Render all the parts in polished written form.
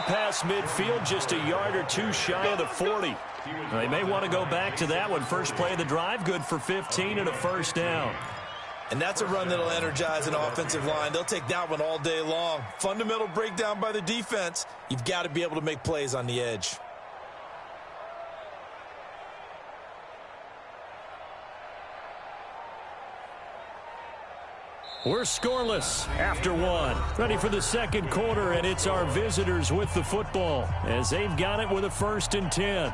past midfield, just a yard or two shy of the 40. They may want to go back to that one. First play of the drive, good for 15 and a first down. And that's a run that'll energize an offensive line. They'll take that one all day long. Fundamental breakdown by the defense. You've got to be able to make plays on the edge. We're scoreless after one. Ready for the second quarter, and it's our visitors with the football as they've got it with a 1st and 10.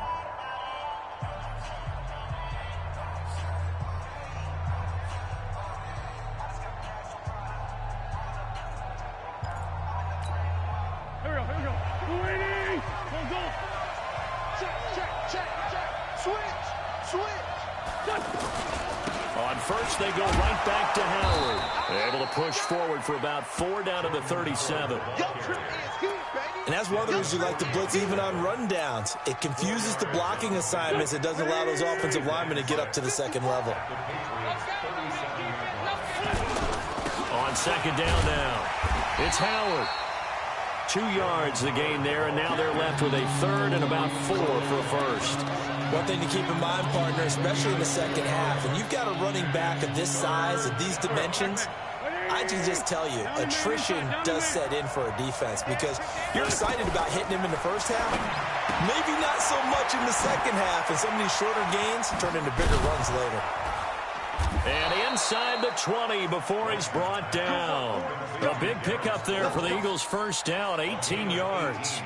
They go right back to Howard. Able to push forward for about 4 down to the 37. And that's one of the reasons you like to blitz even on run downs. It confuses the blocking assignments. It doesn't allow those offensive linemen to get up to the second level. On second down now, it's Howard. 2 yards the gain there, and now they're left with a 3rd and about 4 for a first. One thing to keep in mind, partner, especially in the second half, and you've got a running back of this size, of these dimensions, I can just tell you, attrition does set in for a defense because you're excited about hitting him in the first half. Maybe not so much in the second half, and some of these shorter gains turn into bigger runs later. And inside the 20 before he's brought down. A big pickup there for the Eagles' first down, 18 yards.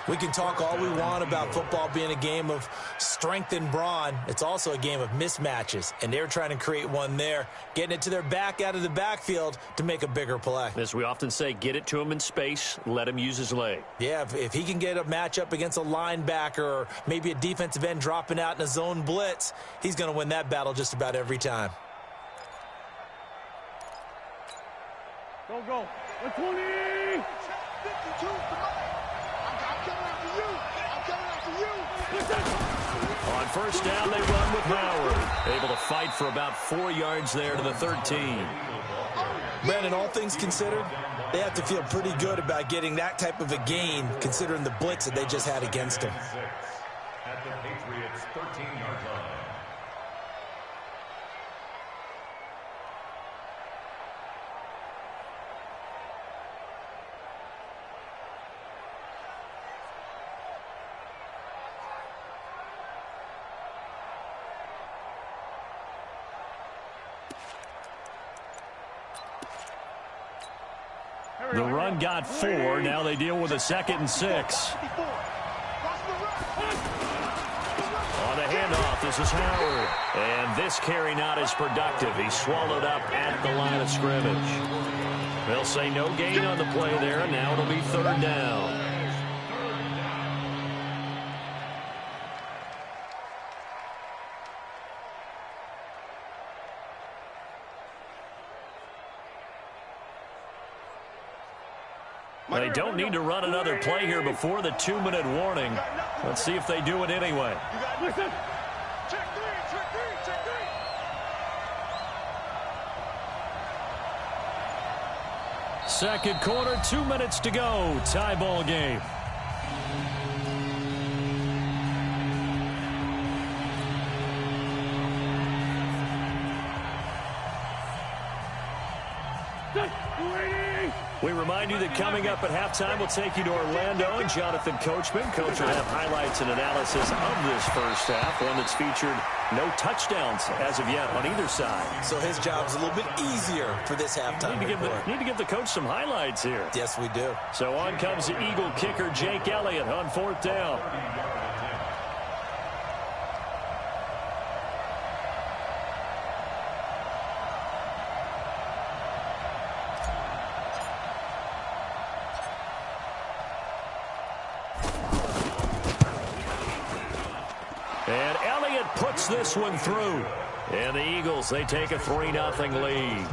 We can talk all we want about football being a game of strength and brawn. It's also a game of mismatches, and they're trying to create one there, getting it to their back out of the backfield to make a bigger play. As we often say, get it to him in space, let him use his leg. Yeah, if he can get a matchup against a linebacker or maybe a defensive end dropping out in a zone blitz, he's going to win that battle just about every time. Go. 20! 52, On first down, they run with Howard. Able to fight for about 4 yards there to the 13. Brandon, all things considered, they have to feel pretty good about getting that type of a gain considering the blitz that they just had against them. At the Patriots' 13-yard line. The run got 4. Now they deal with a 2nd and 6. On the handoff, this is Howard. And this carry not as productive. He's swallowed up at the line of scrimmage. They'll say no gain on the play there, and now it'll be 3rd down. They don't need to run another play here before the 2-minute warning. Let's see if they do it anyway. Check three. Second quarter, 2 minutes to go. Tie ball game. We remind you that coming up at halftime, we'll take you to Orlando and Jonathan Coachman. Coach will have highlights and analysis of this first half, one that's featured no touchdowns as of yet on either side. So his job's a little bit easier for this halftime. Need to give the coach some highlights here. Yes, we do. So on comes the Eagle kicker, Jake Elliott, on 4th down. And Elliott puts this one through. And the Eagles, they take a 3-0 lead.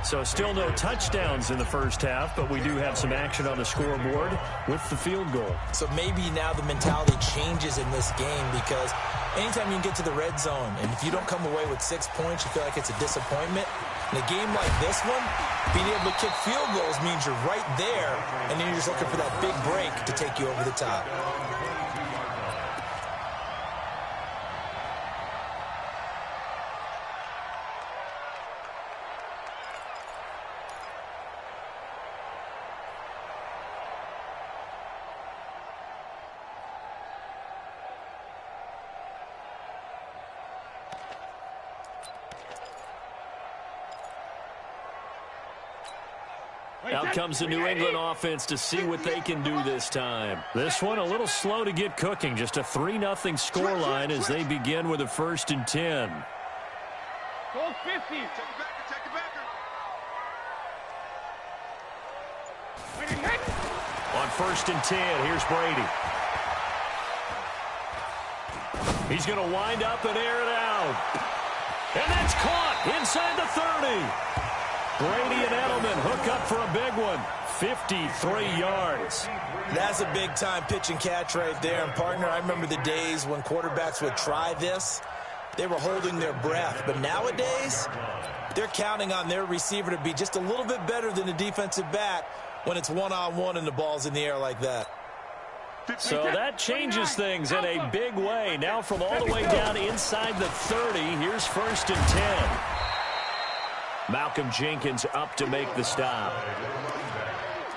So still no touchdowns in the first half, but we do have some action on the scoreboard with the field goal. So maybe now the mentality changes in this game because anytime you can get to the red zone, and if you don't come away with 6 points, you feel like it's a disappointment. In a game like this one, being able to kick field goals means you're right there, and then you're just looking for that big break to take you over the top. Out comes the New England offense to see what they can do this time. This one a little slow to get cooking. Just a 3-0 scoreline as they begin with a 1st and 10. Go 50. Take it back. On 1st and 10, here's Brady. He's going to wind up and air it out. And that's caught inside the 30. Brady and Edelman hook up for a big one. 53 yards. That's a big-time pitch and catch right there. And, partner, I remember the days when quarterbacks would try this. They were holding their breath. But nowadays, they're counting on their receiver to be just a little bit better than the defensive back when it's one-on-one and the ball's in the air like that. So that changes things in a big way. Now from all the way down inside the 30, here's 1st and 10. Malcolm Jenkins up to make the stop.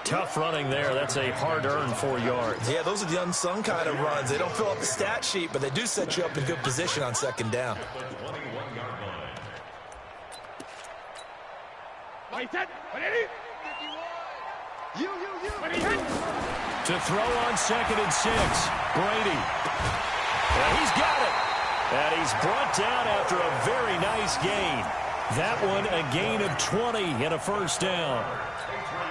Tough running there. That's a hard-earned 4 yards. Yeah, those are the unsung kind of runs. They don't fill up the stat sheet, but they do set you up in good position on 2nd down. To throw on 2nd and 6. Brady. And he's got it. And he's brought down after a very nice gain. That one a gain of 20 and a 1st down.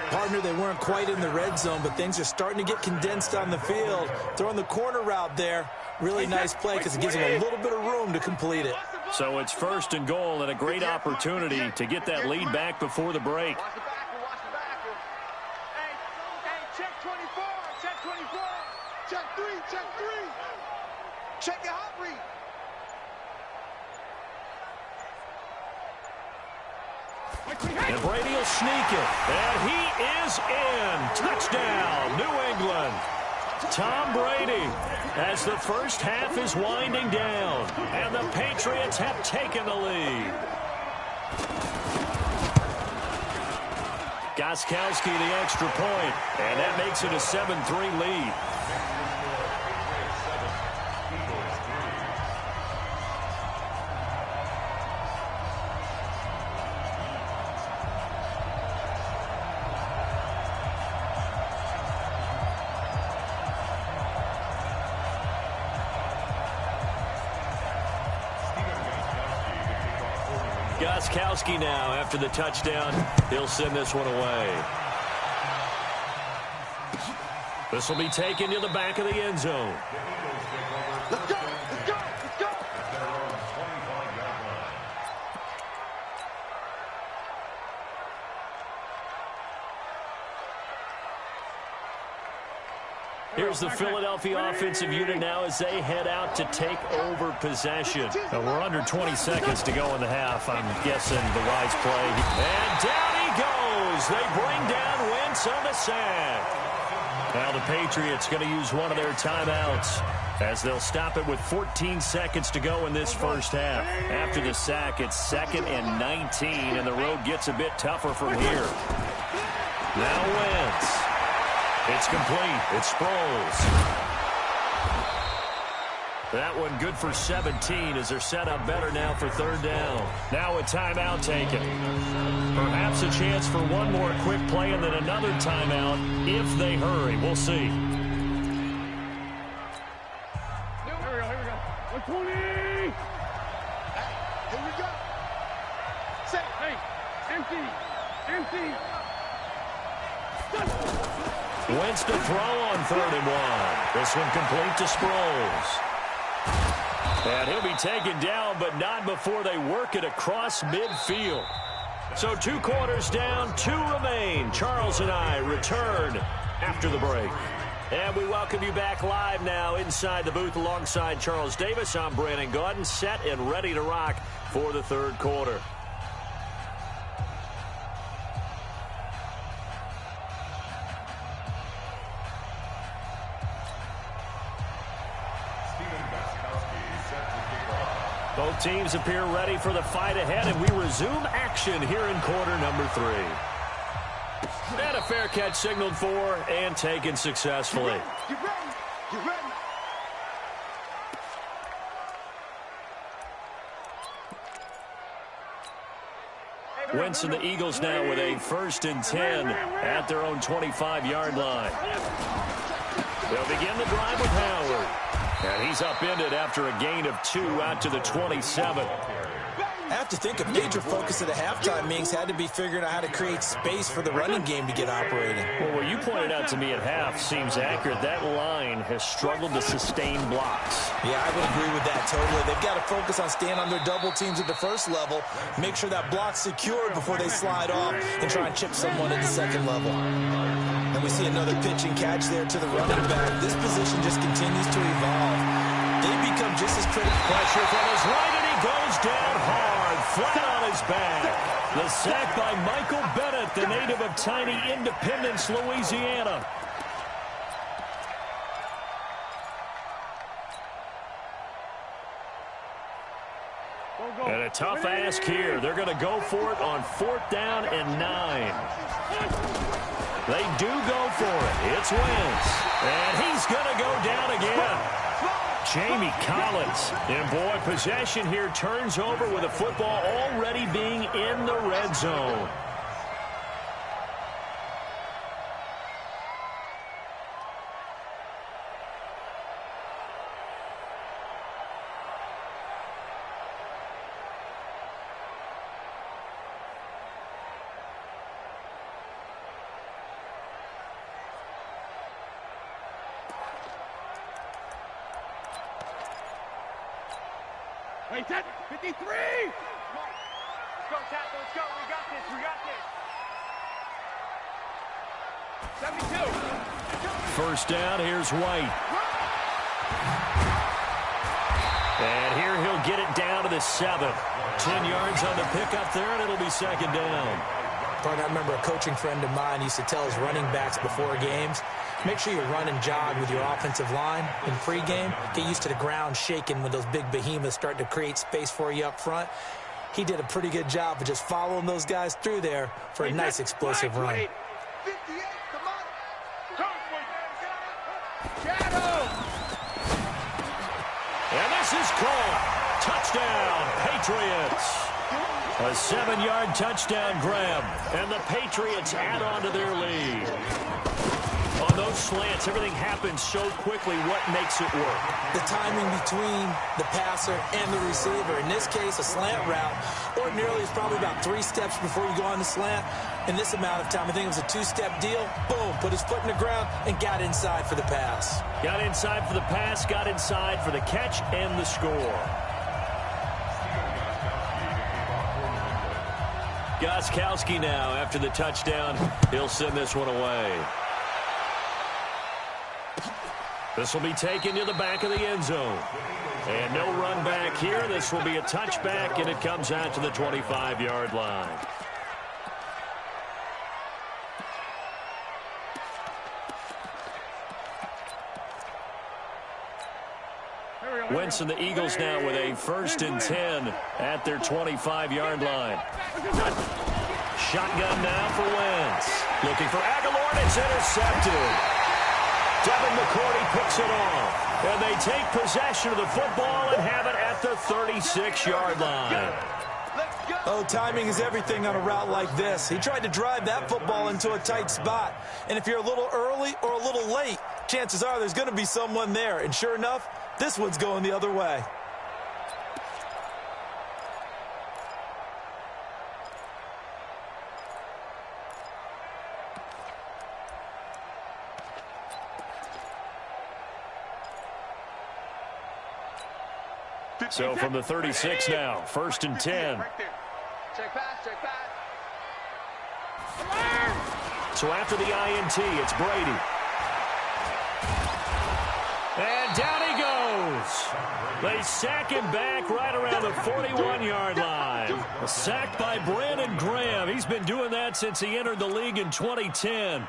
Partner, they weren't quite in the red zone, but things are starting to get condensed on the field. Throwing the corner route there, really nice play because it gives them a little bit of room to complete it. So it's 1st and goal and a great opportunity to get that lead back before the break. Watch the backer. Hey, check 24. Check 24. Check 3. Check your hot read. And Brady will sneak it. And he is in. Touchdown, New England. Tom Brady, as the first half is winding down. And the Patriots have taken the lead. Gostkowski the extra point. And that makes it a 7-3 lead. Gostkowski now after the touchdown. He'll send this one away. This will be taken to the back of the end zone. Let's go. Here's the Philadelphia offensive unit now as they head out to take over possession. We're under 20 seconds to go in the half. I'm guessing the wise play. And down he goes. They bring down Wentz on the sack. Now the Patriots going to use one of their timeouts as they'll stop it with 14 seconds to go in this first half. After the sack, it's 2nd and 19, and the road gets a bit tougher from here. Now Wentz. It's complete. It's Sproles. That one good for 17 as they're set up better now for 3rd down. Now a timeout taken. Perhaps a chance for one more quick play and then another timeout if they hurry. We'll see. Here we go. 120. Here we go. Say, hey, empty. Wentz to throw on 3rd and 1. This one complete to Sproles. And he'll be taken down, but not before they work it across midfield. So 2 quarters down, 2 remain. Charles and I return after the break. And we welcome you back live now inside the booth alongside Charles Davis. I'm Brandon Gaudin, set and ready to rock for the 3rd quarter. Both teams appear ready for the fight ahead, and we resume action here in quarter number 3. And a fair catch signaled for and taken successfully. Get ready. Get ready. Wentz and the Eagles now with a 1st and 10 at their own 25-yard line. They'll begin the drive with Howard. And he's upended after a gain of 2 out to the 27. I have to think a major focus of the halftime meetings had to be figuring out how to create space for the running game to get operating. Well, what you pointed out to me at half seems accurate. That line has struggled to sustain blocks. Yeah, I would agree with that totally. They've got to focus on staying on their double teams at the first level, make sure that block's secured before they slide off and try and chip someone at the second level. And we see another pitch and catch there to the running back. This position just continues to evolve. They become just as critical. Pressure from his right, and he goes down hard, flat on his back. The sack by Michael Bennett, the native of tiny Independence, Louisiana. And a tough ask here. They're going to go for it on 4th down and 9. They do go for it. It's Wentz. And he's going to go down again. Jamie Collins. And boy, possession here turns over with the football already being in the red zone. Wait, 53! Let's go, Tackle. Let's go. We got this. We got this. 72. 1st down. Here's White. And here he'll get it down to the 7. 10 yards on the pickup there, and it'll be 2nd down. But I remember a coaching friend of mine used to tell his running backs before games, make sure you run and jog with your offensive line in pregame. Get used to the ground shaking when those big behemoths start to create space for you up front. He did a pretty good job of just following those guys through there for a nice explosive run. 58, come on. Shadow. And this is caught. Touchdown, Patriots. A 7-yard touchdown grab, and the Patriots add on to their lead. On those slants, everything happens so quickly. What makes it work? The timing between the passer and the receiver. In this case, a slant route ordinarily is probably about 3 steps before you go on the slant. In this amount of time, I think it was a 2-step deal. Boom, put his foot in the ground and got inside for the pass. Got inside for the pass, got inside for the catch and the score. Gostkowski now after the touchdown. He'll send this one away. This will be taken to the back of the end zone. And no run back here. This will be a touchback, and it comes out to the 25-yard line. Wentz and the Eagles now with a 1st and 10 at their 25-yard line. Shotgun now for Wentz. Looking for Aguilar, and it's intercepted. Devin McCourty picks it off. And they take possession of the football and have it at the 36-yard line. Oh, timing is everything on a route like this. He tried to drive that football into a tight spot. And if you're a little early or a little late, chances are there's going to be someone there. And sure enough, this one's going the other way. So from the 36 now, 1st and 10. Check pass, check pass. So after the INT, it's Brady. And down he goes. They sack him back right around the 41-yard line. A sack by Brandon Graham. He's been doing that since he entered the league in 2010.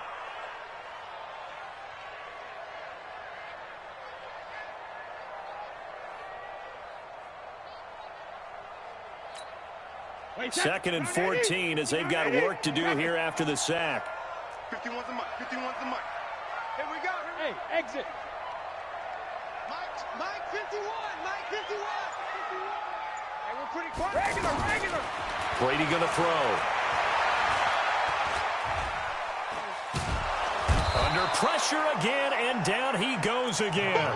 2nd and 14 as they've got work to do here after the sack. 51's the mic. 51's the mic. Here we go. Hey, exit. Mike 51. Mike 51. Hey, we're pretty quiet. Regular. Brady going to throw. Under pressure again, and down he goes again.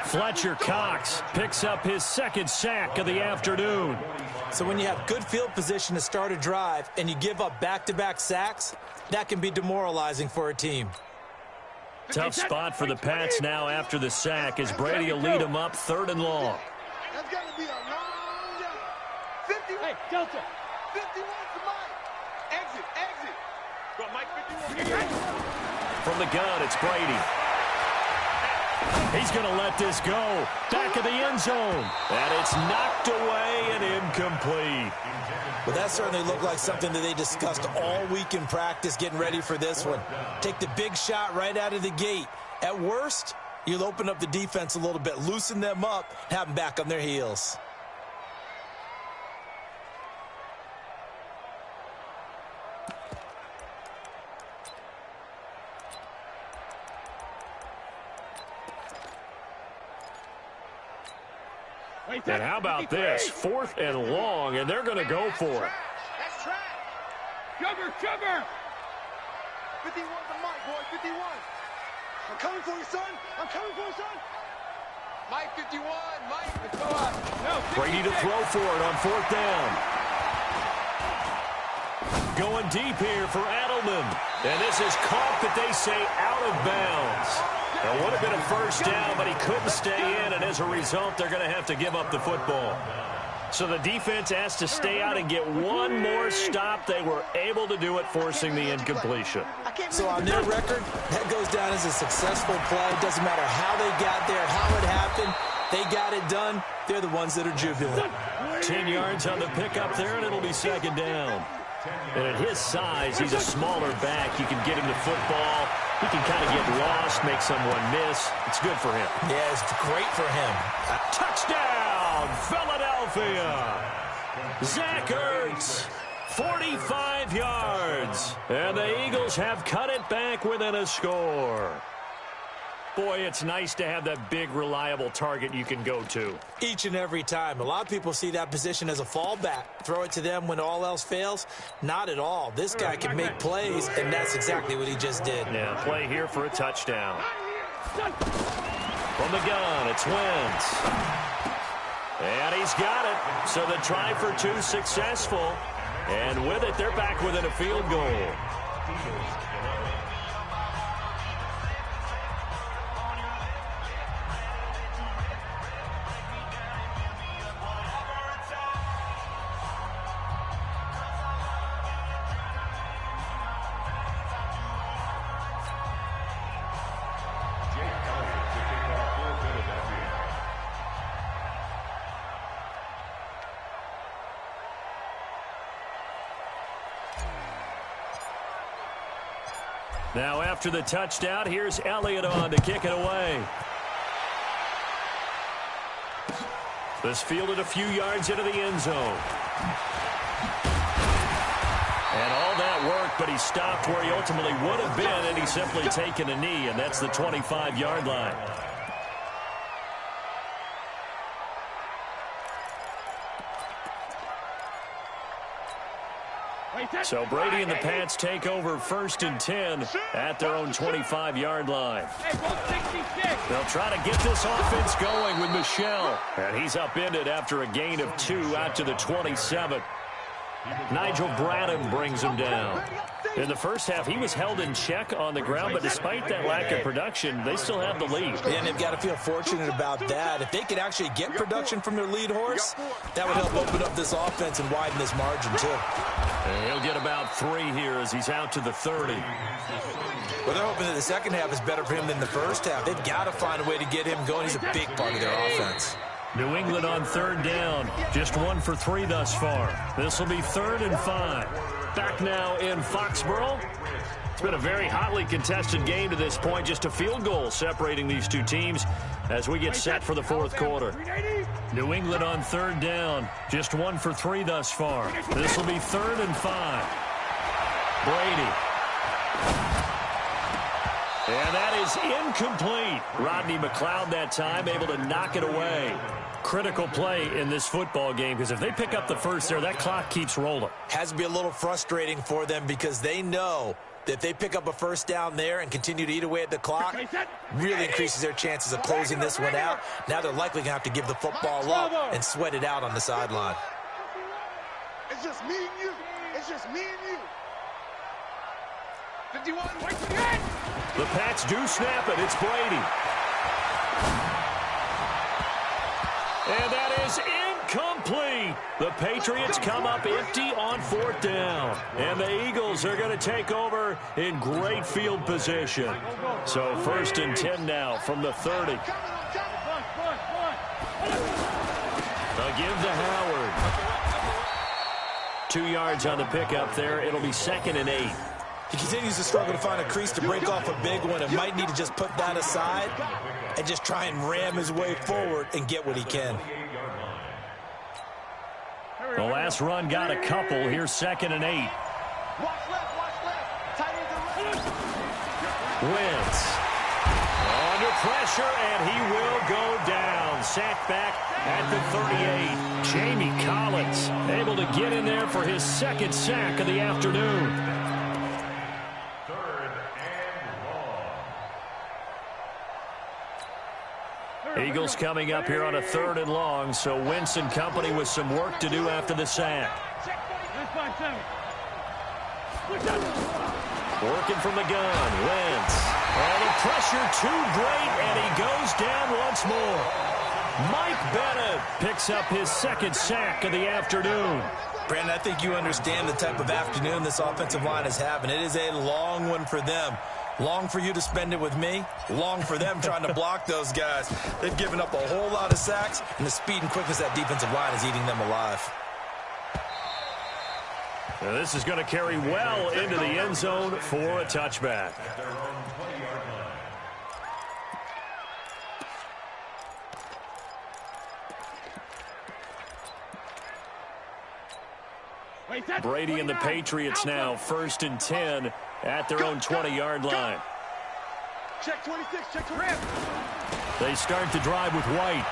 Fletcher Cox picks up his 2nd sack of the afternoon. So when you have good field position to start a drive and you give up back-to-back sacks, that can be demoralizing for a team. Tough spot for the Pats now after the sack as Brady will lead them up 3rd and long. That's got to be a long jump. 50. Hey, Delta. 51's the mic. Exit. Go, Mike 51. From the gun, it's Brady. He's going to let this go. Back of the end zone. And it's knocked away and incomplete. Well, that certainly looked like something that they discussed all week in practice getting ready for this one. Take the big shot right out of the gate. At worst, you'll open up the defense a little bit, loosen them up, have them back on their heels. And how about this? 4th and long, and they're going to go for it. That's trash. Sugar. 51's the mic, boy. 51. I'm coming for you, son. Mike 51. Mike, let's go up. No, Brady to throw for it on 4th down. Going deep here for Adelman. And this is caught, but they say out of bounds. It would have been a 1st down, but he couldn't stay in, and as a result, they're going to have to give up the football. So the defense has to stay out and get one more stop. They were able to do it, forcing the incompletion. So on their record, that goes down as a successful play. Doesn't matter how they got there, how it happened. They got it done. They're the ones that are jubilant. 10 yards on the pickup there, and it'll be 2nd down. And at his size, he's a smaller back. You can get him the football. He can kind of get lost, make someone miss. It's good for him. Yeah, it's great for him. Touchdown, Philadelphia. Zach Ertz, 45 yards. And the Eagles have cut it back within a score. Boy, it's nice to have that big, reliable target you can go to. Each and every time. A lot of people see that position as a fallback. Throw it to them when all else fails. Not at all. This guy can make plays, and that's exactly what he just did. Yeah, play here for a touchdown. From the gun, it's Wentz. And he's got it. So the try for 2 successful. And with it, they're back within a field goal. Now after the touchdown, here's Elliott on to kick it away. This fielded a few yards into the end zone. And all that work, but he stopped where he ultimately would have been, and he's simply taken a knee, and that's the 25-yard line. So Brady and the Pats take over 1st and 10 at their own 25-yard line. They'll try to get this offense going with Michel. And he's upended after a gain of 2 out to the 27. Nigel Bradham brings him down. In the first half, he was held in check on the ground, but despite that lack of production, they still have the lead. And they've got to feel fortunate about that. If they could actually get production from their lead horse, that would help open up this offense and widen this margin, too. And he'll get about 3 here as he's out to the 30. Well, they're hoping that the second half is better for him than the first half. They've got to find a way to get him going. He's a big part of their offense. New England on 3rd down. Just 1 for 3 thus far. This will be 3rd and 5. Back now in Foxborough. It's been a very hotly contested game to this point. Just a field goal separating these two teams as we get set for the fourth quarter. New England on third down. Just 1 for 3 thus far. This will be 3rd and 5. Brady. And that is incomplete. Rodney McLeod that time able to knock it away. Critical play in this football game because if they pick up the first there, that clock keeps rolling. Has to be a little frustrating for them because they know that if they pick up a first down there and continue to eat away at the clock, really increases their chances of closing this one out. Now they're likely going to have to give the football up and sweat it out on the sideline. It's just me and you. It's just me and you. 51, wait for the end. The Pats do snap it. It's Brady. And that is incomplete. The Patriots come up empty on 4th down. And the Eagles are going to take over in great field position. So 1st and 10 now from the 30. They'll give to Howard. 2 yards on the pickup there. It'll be 2nd and 8. He continues to struggle to find a crease to break off a big one and might need to just put that aside and just try and ram his way forward and get what he can. The last run got a couple. Here's 2nd and 8. Watch left. Tight ends are Wentz. Under pressure, and he will go down. Sacked back at the 38. Jamie Collins able to get in there for his 2nd sack of the afternoon. Eagles coming up here on a 3rd and long, so Wentz and company with some work to do after the sack. Working from the gun, Wentz. And the pressure too great, and he goes down once more. Mike Bennett picks up his 2nd sack of the afternoon. Brandon, I think you understand the type of afternoon this offensive line is having. It is a long one for them. Long for you to spend it with me. Long for them trying to block those guys. They've given up a whole lot of sacks, and the speed and quickness of that defensive line is eating them alive. Now this is going to carry well into the end zone for a touchback. Brady and the Patriots now 1st and 10 at their own 20-yard line. Check 26, check 20. They start the drive with White.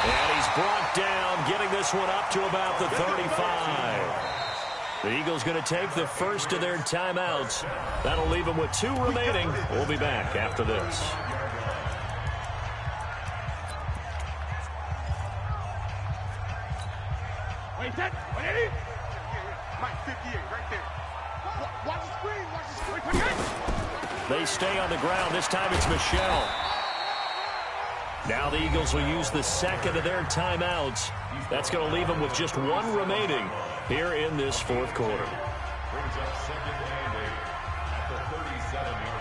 And he's brought down, getting this one up to about the 35. The Eagles going to take the first of their timeouts. That'll leave them with 2 remaining. We'll be back after this. Mike 58, right there. Watch the screen, watch the screen. They stay on the ground. This time it's Michelle. Now the Eagles will use the 2nd of their timeouts. That's going to leave them with just 1 remaining here in this 4th quarter. Brings up 2nd and 8 at the 37-yard line.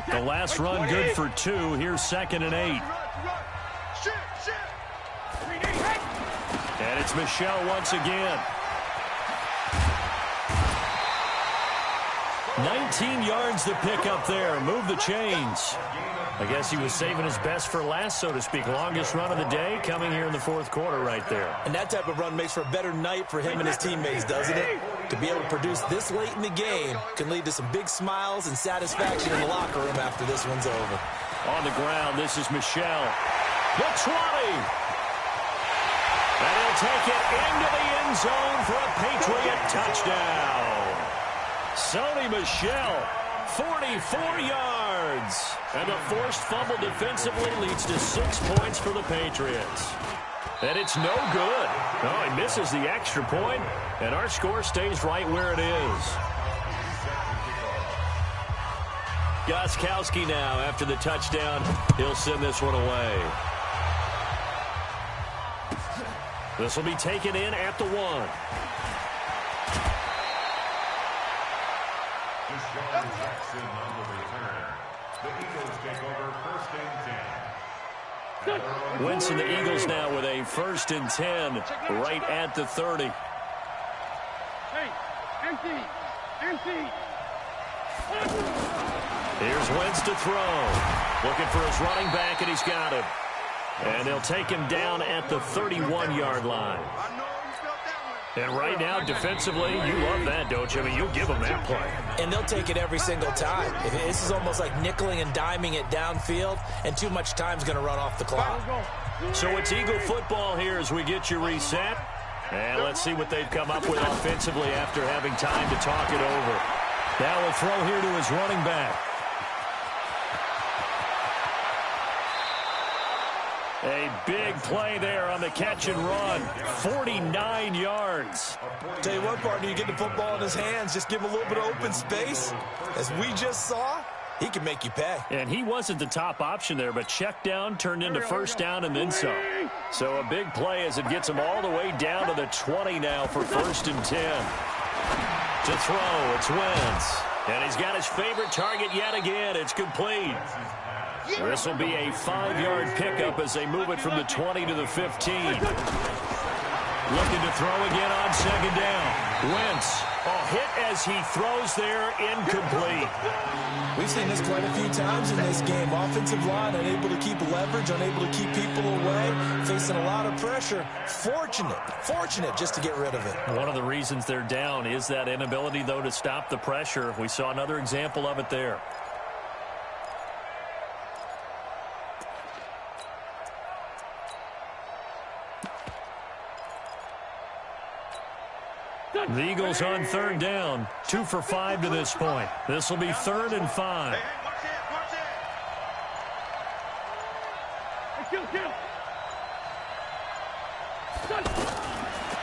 The last run good for 2. Here's 2nd and 8. And it's Michelle once again. 19 yards to pick up there. Move the chains. I guess he was saving his best for last, so to speak. Longest run of the day coming here in the 4th quarter right there. And that type of run makes for a better night for him and his teammates, doesn't it? To be able to produce this late in the game can lead to some big smiles and satisfaction in the locker room after this one's over. On the ground, this is Michelle. The 20. And he'll take it into the end zone for a Patriot touchdown. Sony Michel, 44 yards. And the forced fumble defensively leads to 6 points for the Patriots. And it's no good. No, he misses the extra point, and our score stays right where it is. Gostkowski now, after the touchdown, he'll send this one away. This will be taken in at the 1. The Eagles take over 1st and 10. Wentz and the Eagles now with a 1st and 10 right at the 30. Hey, empty. Here's Wentz to throw. Looking for his running back, and he's got him. And they'll take him down at the 31-yard line. And right now, defensively, you love that, don't you? I mean, you'll give them that play. And they'll take it every single time. This is almost like nickeling and diming it downfield, and too much time's going to run off the clock. So it's Eagle football here as we get you reset. And let's see what they've come up with offensively after having time to talk it over. Now we'll throw here to his running back. A big play there on the catch and run. 49 yards. Tell you what, partner, you get the football in his hands, just give him a little bit of open space. As we just saw, he can make you pay. And he wasn't the top option there, but check down turned into 1st down and then some. So a big play as it gets him all the way down to the 20 now for 1st and 10. To throw, it's Wentz. And he's got his favorite target yet again. It's complete. This will be a 5-yard pickup as they move it from the 20 to the 15. Looking to throw again on 2nd down. Wentz, a hit as he throws there, incomplete. We've seen this quite a few times in this game. Offensive line unable to keep leverage, unable to keep people away, facing a lot of pressure. Fortunate just to get rid of it. One of the reasons they're down is that inability, though, to stop the pressure. We saw another example of it there. The Eagles on 3rd down. 2 for 5 to this point. This will be 3rd and 5.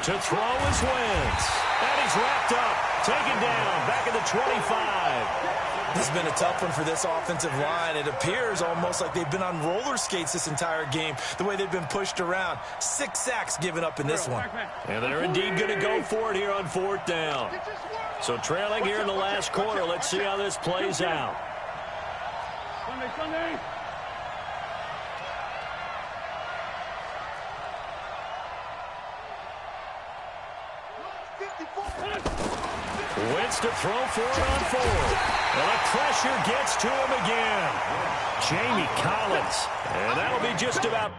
To throw is Wentz. And he's wrapped up. Taken down. Back at the 25. This has been a tough one for this offensive line. It appears almost like they've been on roller skates this entire game, the way they've been pushed around. 6 sacks given up in this one. And they're indeed going to go for it here on 4th down. So trailing here in the last quarter. Let's see how this plays out. Sunday. Wentz to throw for it on 4th. And the pressure gets to him again. Jamie Collins. And that'll be just about...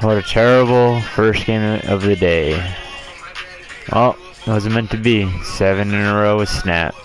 What a terrible first game of the day. Well, it wasn't meant to be. 7 in a row was snapped.